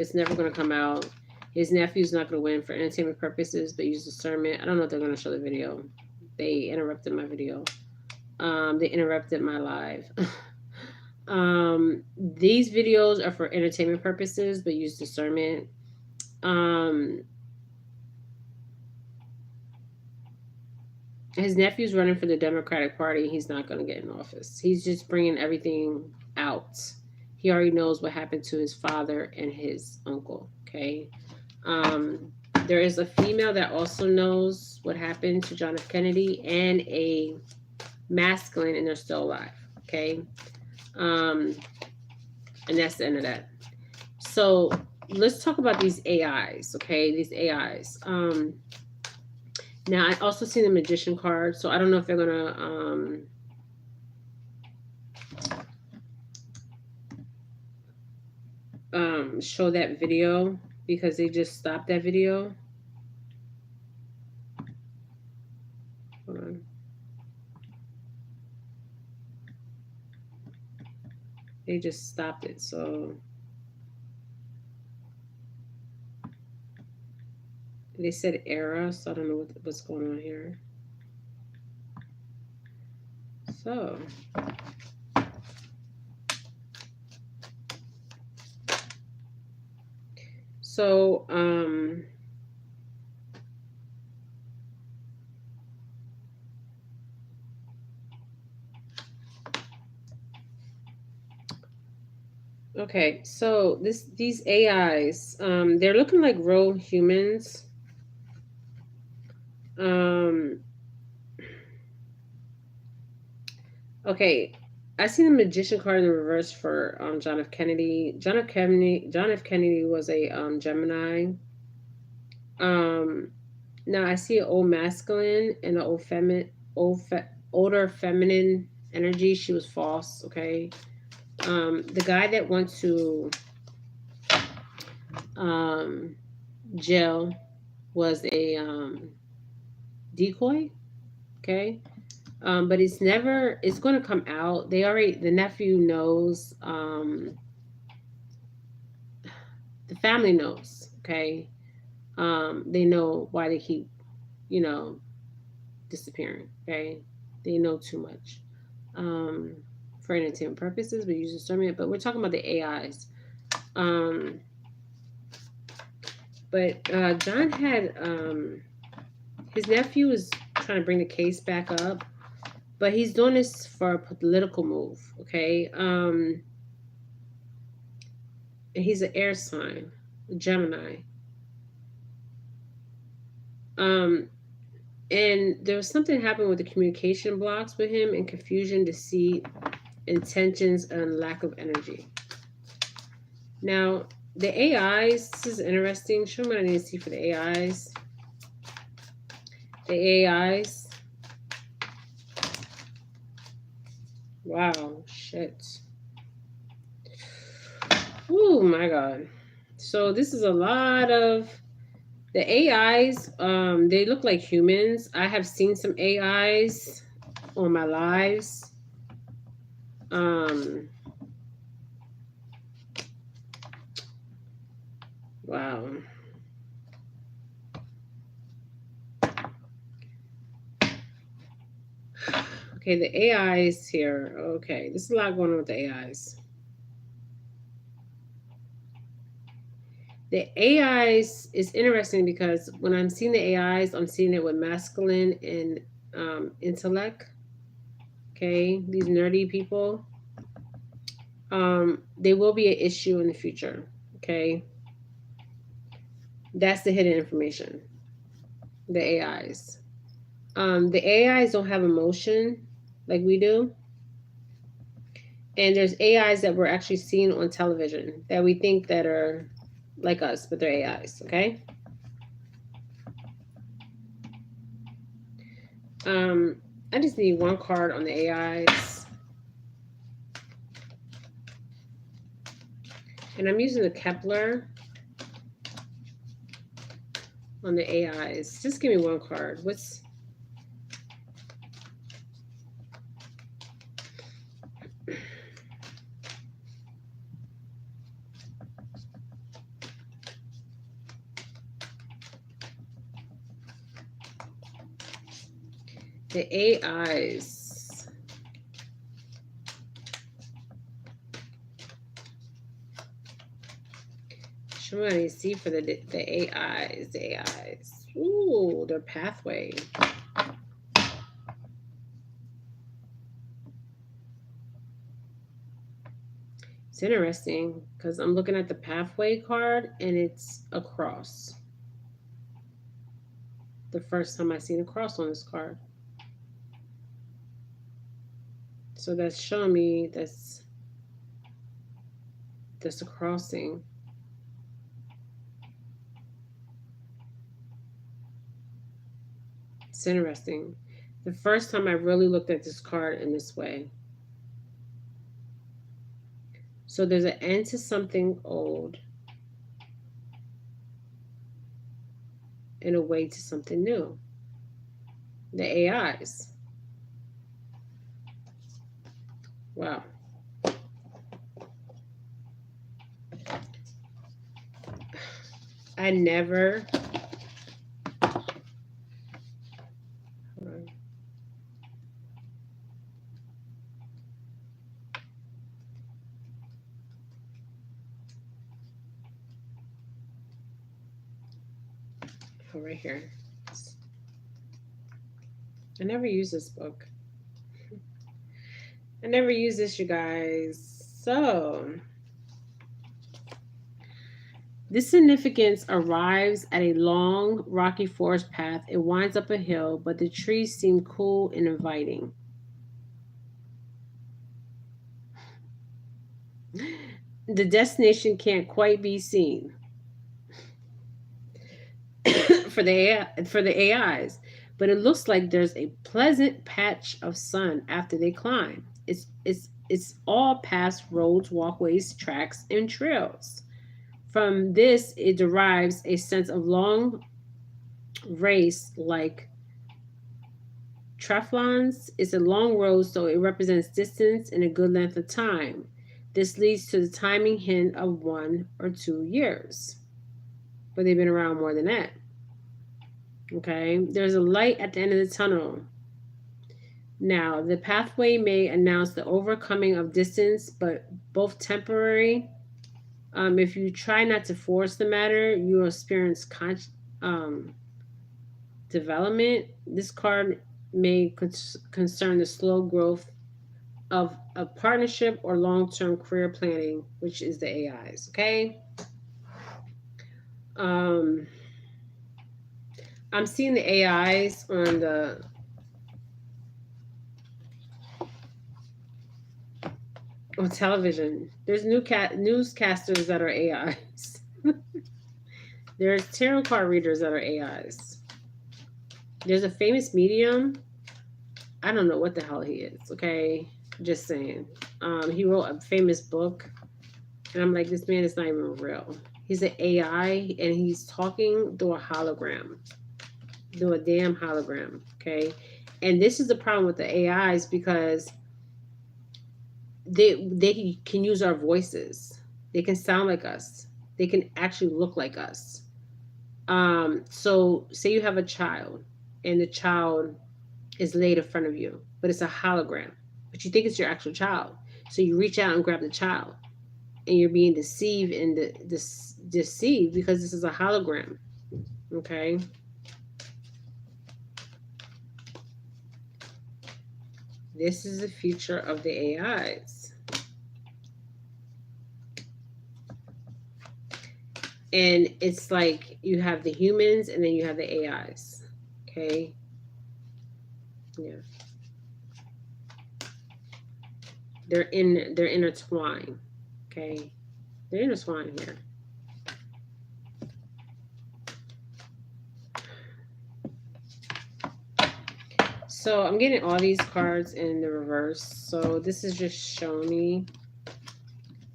It's never going to come out. His nephew's not going to win for entertainment purposes, but use discernment. I don't know if they're going to show the video. They interrupted my video. They interrupted my live. These videos are for entertainment purposes, but use discernment. Um, his nephew's running for the Democratic Party. He's not going to get in office. He's just bringing everything out. He already knows what happened to his father and his uncle. Okay. Um, there is a female that also knows what happened to John F. Kennedy and a masculine, and they're still alive. Okay. And that's the end of that. So let's talk about these AIs. Okay. These AIs. Now, I also see the magician card, so I don't know if they're gonna show that video because they just stopped that video. Hold on. They just stopped it, so they said error, so I don't know what's going on here. So okay, so these AIs, they're looking like real humans. Okay, I see the magician card in the reverse for John F. Kennedy. John F. Kennedy was a Gemini. Now I see an old masculine and an older feminine energy. She was false. Okay. The guy that went to jail was a decoy. Okay. But it's going to come out. The nephew knows, the family knows, okay? They know why they keep, disappearing, okay? They know too much for entertainment purposes, but use discernment. But we're talking about the AIs. But John had, his nephew was trying to bring the case back up. But he's doing this for a political move, okay? He's an air sign, a Gemini. And there was something happened with the communication blocks with him, and confusion, deceit, intentions, and lack of energy. Now, the AIs, this is interesting. Show me what I need to see for the AIs. The AIs. Wow, shit. Oh my god. So this is a lot of the AIs. They look like humans. I have seen some AIs on my lives. Wow. Okay, the AIs here. Okay, there's a lot going on with the AIs. The AIs is interesting because when I'm seeing the AIs, I'm seeing it with masculine and intellect. Okay, these nerdy people. They will be an issue in the future. Okay, that's the hidden information. The AIs. The AIs don't have emotion like we do. And there's AIs that we're actually seeing on television that we think that are like us, but they're AIs, okay? I just need one card on the AIs. And I'm using the Kepler on the AIs. Just give me one card. What's... The AIs. Show me what I see for the AIs. The AIs. Ooh, their pathway. It's interesting because I'm looking at the pathway card and it's a cross. The first time I seen a cross on this card. So that's showing me that's a crossing. It's interesting. The first time I really looked at this card in this way. So there's an end to something old and a way to something new. The AIs. Wow. I never. Oh, right here. I never use this book. I never use this, you guys. So, this significance arrives at a long, rocky forest path. It winds up a hill, but the trees seem cool and inviting. The destination can't quite be seen for the AIs, but it looks like there's a pleasant patch of sun after they climb. It's all past roads, walkways, tracks, and trails. From this, it derives a sense of long race like triathlons. It's a long road, so it represents distance and a good length of time. This leads to the timing hint of 1 or 2 years, but they've been around more than that. Okay, there's a light at the end of the tunnel. Now, the pathway may announce the overcoming of distance, but both temporary. If you try not to force the matter, you will experience development. This card may concern the slow growth of a partnership or long-term career planning, which is the AIs. Okay. I'm seeing the AIs on television. There's newscasters that are AIs. There's tarot card readers that are AIs. There's a famous medium. I don't know what the hell he is. Okay, just saying. He wrote a famous book, and I'm like, this man is not even real. He's an AI, and he's talking through a hologram, through a damn hologram. Okay, and this is the problem with the AIs because they can use our voices. They can sound like us. They can actually look like us. So say you have a child, and the child is laid in front of you, but it's a hologram, but you think it's your actual child. So you reach out and grab the child, and you're being deceived deceived because this is a hologram. Okay. This is the future of the AIs. And it's like you have the humans and then you have the AIs. Okay. Yeah. They're intertwined. Okay. They're intertwined here. So I'm getting all these cards in the reverse. So this is just showing me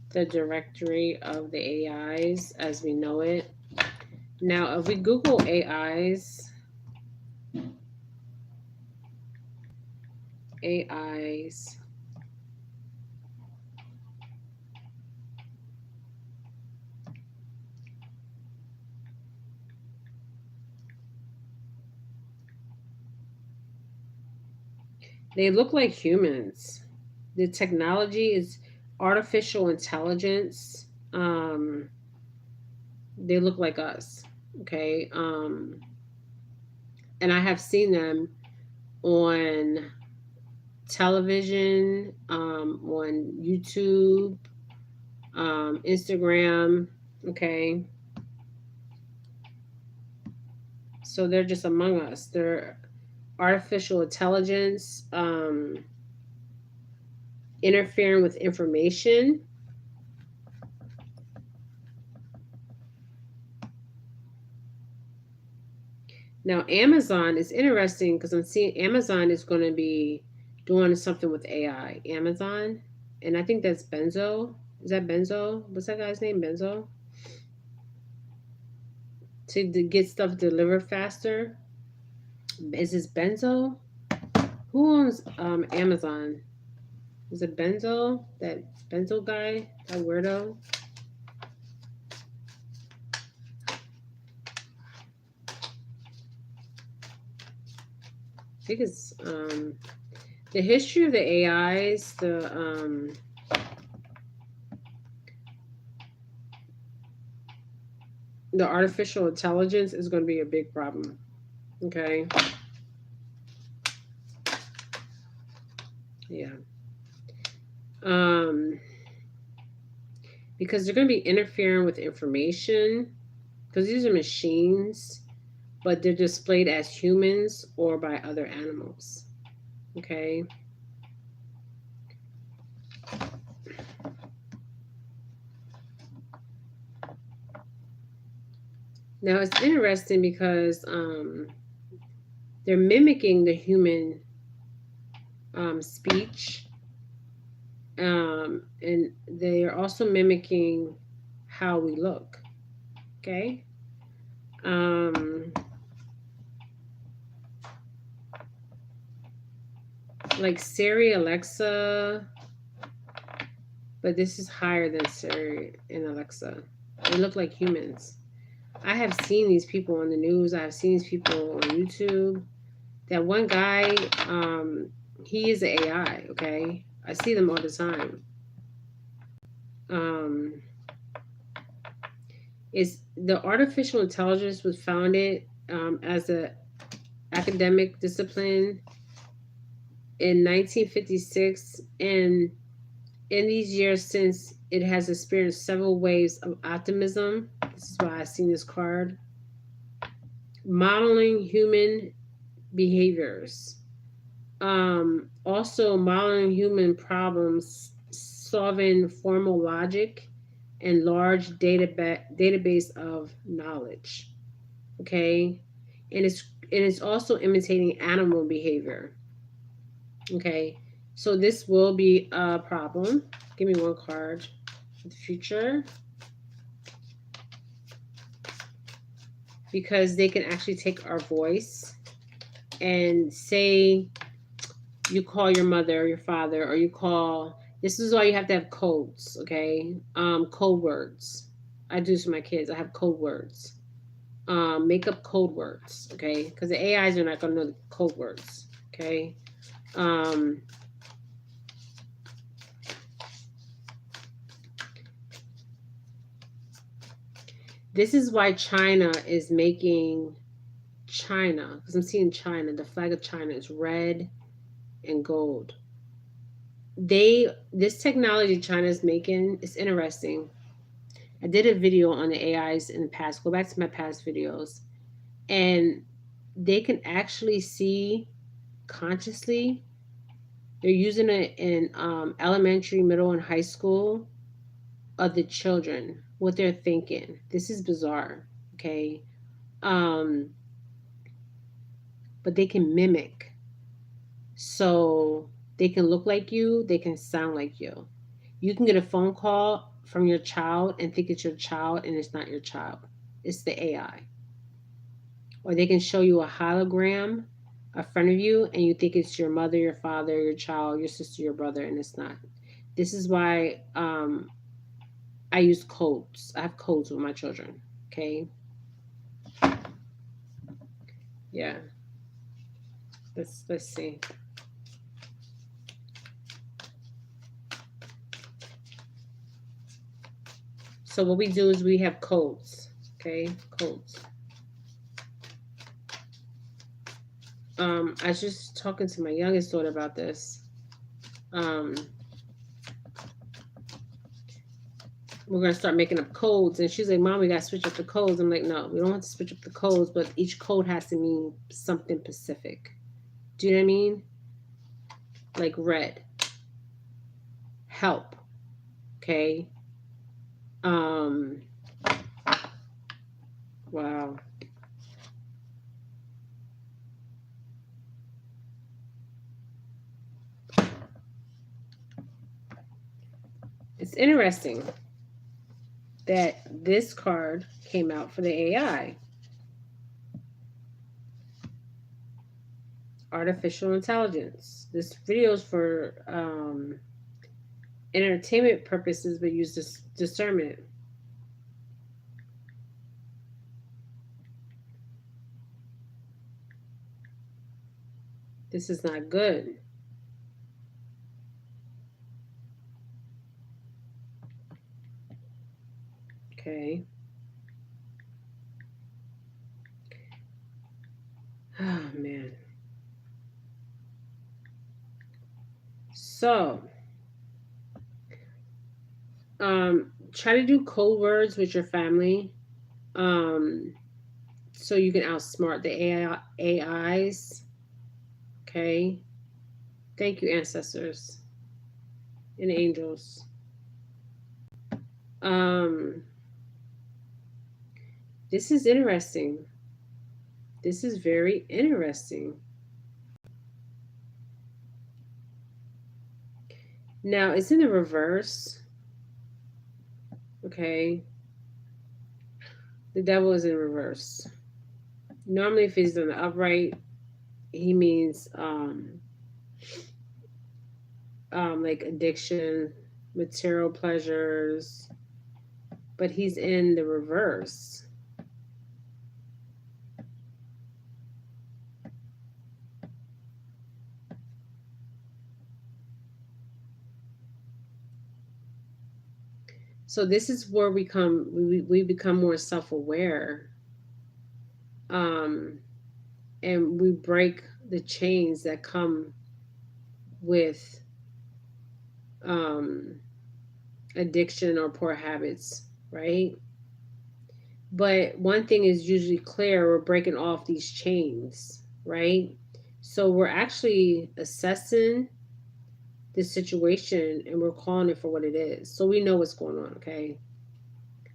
the directory of the AIs as we know it. Now, if we Google AIs, They look like humans. The technology is artificial intelligence. They look like us. Okay. And I have seen them on television, on YouTube, Instagram. Okay. So they're just among us. They're artificial intelligence, interfering with information. Now, Amazon is interesting because I'm seeing Amazon is going to be doing something with AI. Amazon, and I think that's Benzo. Is that Benzo? What's that guy's name? Benzo? To get stuff delivered faster. Is this Benzo? Who owns Amazon? Is it Benzo? That Benzo guy? That weirdo? I think it's the history of the AIs, the artificial intelligence is going to be a big problem. Okay. Yeah. Because they're going to be interfering with information because these are machines, but they're displayed as humans or by other animals. Okay. Now it's interesting because they're mimicking the human speech, and they are also mimicking how we look. Okay. Like Siri, Alexa, but this is higher than Siri and Alexa. They look like humans. I have seen these people on the news. I have seen these people on YouTube. That one guy, he is an AI, okay? I see them all the time. Is the artificial intelligence was founded as a academic discipline in 1956, and in these years since, it has experienced several waves of optimism. This is why I've seen this card. Modeling human behaviors. Also modeling human problems, solving formal logic, and large database of knowledge. Okay, and it's also imitating animal behavior. Okay, so this will be a problem. Give me one card for the future. Because they can actually take our voice and say, you call your mother or your father, or you call, this is why you have to have codes, okay? Code words. I do this for my kids. I have code words. Make up code words, okay? Because the AIs are not going to know the code words, okay? This is why China is making China, because I'm seeing China, the flag of China is red and gold. This technology China's making is interesting. I did a video on the AIs in the past. Go back to my past videos, and they can actually see consciously. They're using it in elementary, middle, and high school of the children, what they're thinking. This is bizarre, okay? But they can mimic. So they can look like you, they can sound like you. You can get a phone call from your child and think it's your child and it's not your child. It's the AI. Or they can show you a hologram in front of you and you think it's your mother, your father, your child, your sister, your brother, and it's not. This is why I use codes. I have codes with my children. Okay. Yeah. Let's see. So what we do is we have codes. Okay, codes. I was just talking to my youngest daughter about this. We're gonna start making up codes, and she's like, "Mom, we gotta switch up the codes." I'm like, "No, we don't have to switch up the codes, but each code has to mean something specific." Do you know what I mean? Like red, help. Okay. Wow. It's interesting that this card came out for the AI. Artificial intelligence. This video is for entertainment purposes, but use discernment. This is not good. Okay. Oh, man. So, try to do code words with your family, so you can outsmart the AIs. Okay. Thank you, ancestors and angels. This is interesting. This is very interesting. Now, it's in the reverse. Okay. The devil is in reverse. Normally, if he's in the upright, he means like addiction, material pleasures, but he's in the reverse. So this is where we become more self-aware, and we break the chains that come with addiction or poor habits, right? But one thing is usually clear: we're breaking off these chains, right? So we're actually assessing the situation and we're calling it for what it is. So we know what's going on, okay?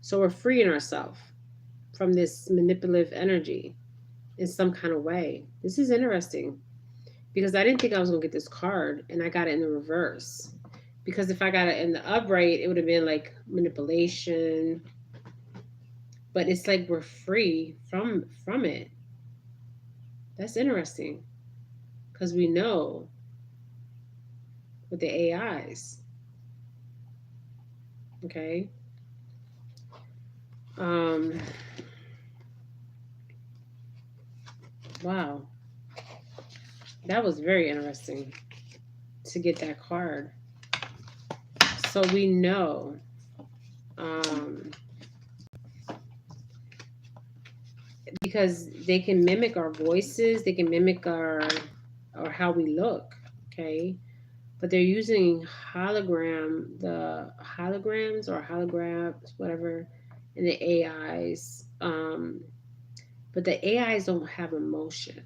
So we're freeing ourselves from this manipulative energy in some kind of way. This is interesting because I didn't think I was going to get this card and I got it in the reverse. Because if I got it in the upright, it would have been like manipulation. But it's like we're free from it. That's interesting because we know with the AIs. Okay. Wow. That was very interesting to get that card. So we know because they can mimic our voices, they can mimic our or how we look, okay? But they're using the holograms or holograms, whatever, and the AIs. But the AIs don't have emotion.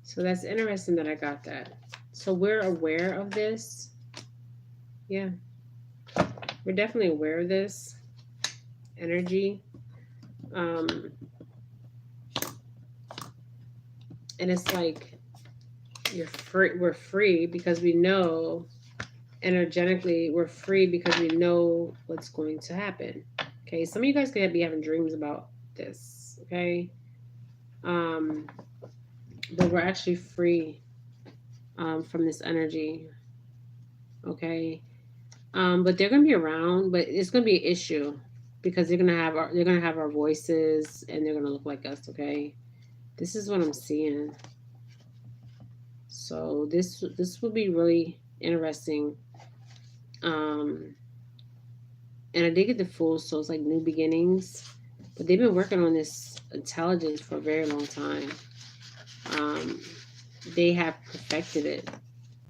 So that's interesting that I got that. So we're aware of this. Yeah. We're definitely aware of this energy. And it's like we're free because we know energetically we're free because we know what's going to happen. Okay. Some of you guys could be having dreams about this. Okay. But we're actually free from this energy. Okay. But they're going to be around, but it's going to be an issue. because they're gonna have our voices and they're gonna look like us. Okay, this is what I'm seeing. So this will be really interesting. Um, and I did get the full, so it's like new beginnings. But they've been working on this intelligence for a very long time. Um, they have perfected it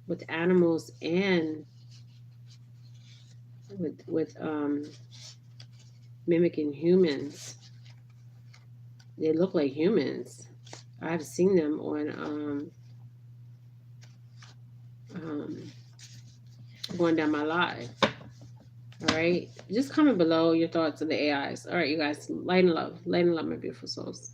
with animals and with mimicking humans. They look like humans. I've seen them on um, going down my live. All right, just comment below your thoughts on the AIs. All right, you guys, light and love, my beautiful souls.